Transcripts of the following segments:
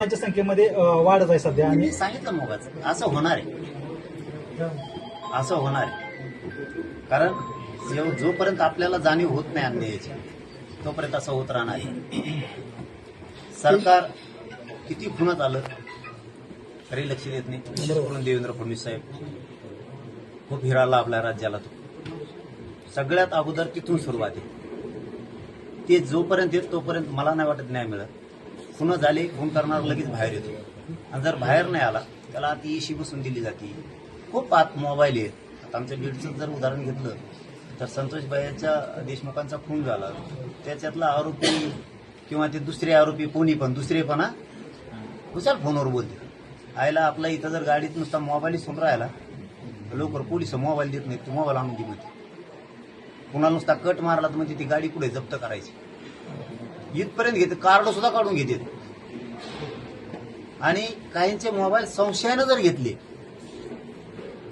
च्या संख्येमध्ये वाढत आहे सध्या. मी सांगितलं मोगाचं असं होणार आहे, असं होणार आहे. कारण जोपर्यंत आपल्याला जाणीव होत नाही अन्यायाची तोपर्यंत असं होत राहणार आहे. सरकार किती खुणत आलं तरी लक्ष देत नाही. म्हणून देवेंद्र फडणवीस साहेब खूप हिराला आपल्या राज्याला. तो सगळ्यात अगोदर तिथून सुरुवात आहे. ते जोपर्यंत येत तोपर्यंत मला नाही वाटत न्याय मिळत. खुनं झाले, खून करणार लगेच बाहेर येतो, आणि जर बाहेर नाही आला त्याला ती इशी बसून दिली जाते. खूप आत मोबाईल आहेत. आता आमच्या बीडचं जर उदाहरण घेतलं तर संतोषबाईच्या देशमुखांचा खून झाला, त्याच्यातला आरोपी किंवा ते दुसरे आरोपी कोणी पण दुसरेपणा कुशाल फोनवर बोलते. आयला आपला इथं जर गाडीत नुसता मोबाईल सुन राहिला लवकर पोलिस मोबाईल देत नाही, तू मोबाईल आणून दे म्हणते. कुणाला नुसता कट मारला तर म्हणजे ती गाडी पुढे जप्त करायची इथपर्यंत घेते. कार्ड सुद्धा काढून घेते. आणि काहींचे मोबाईल संशयानं जर घेतले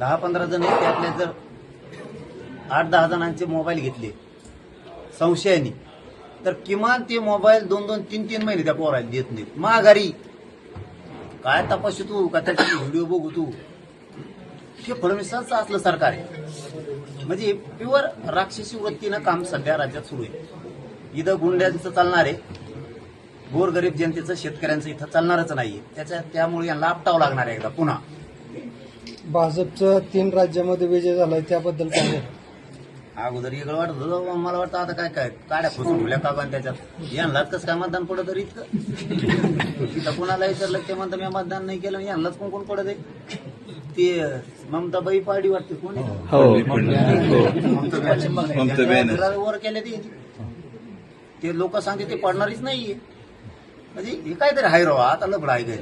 10-15 जण त्यातले जर 8-10 जणांचे मोबाईल घेतले संशयाने तर किमान ते मोबाईल 2-2, 3-3 महिने त्या पोराला देत नाहीत. माघारी काय तपासू तू का त्याचे व्हिडिओ बघू तू. हे फडणवीसांचं असलं सरकार आहे. म्हणजे प्युअर राक्षसी वृत्तीनं काम सध्या राज्यात सुरू आहे. इथं गुंड्यांचं चालणार आहे, गोरगरीब जनतेचं शेतकऱ्यांचं इथं चालणारच नाहीये. त्यामुळे यांना आपटावं लागणार आहे एकदा पुन्हा. भाजपचं 3 राज्यामध्ये विजय झालाय त्याबद्दल काय? अगोदर वेगळं वाटत होतं, मला वाटतं आता काय काय काड्या फुसून ठेवल्या का पण त्याच्यात यांनाच कसं काय मतदान पडत तरी इतकं. तिथं कुणाला विचारलं ते म्हणतं मी मतदान नाही केलं, यांनाच कोण कोण पडत आहे. ते ममताबाई पाडी वाटते कोणी वर केले ते लोक सांगते ते पडणारच नाहीये. म्हणजे हे काहीतरी हाय राव आता लफडा आहे काय.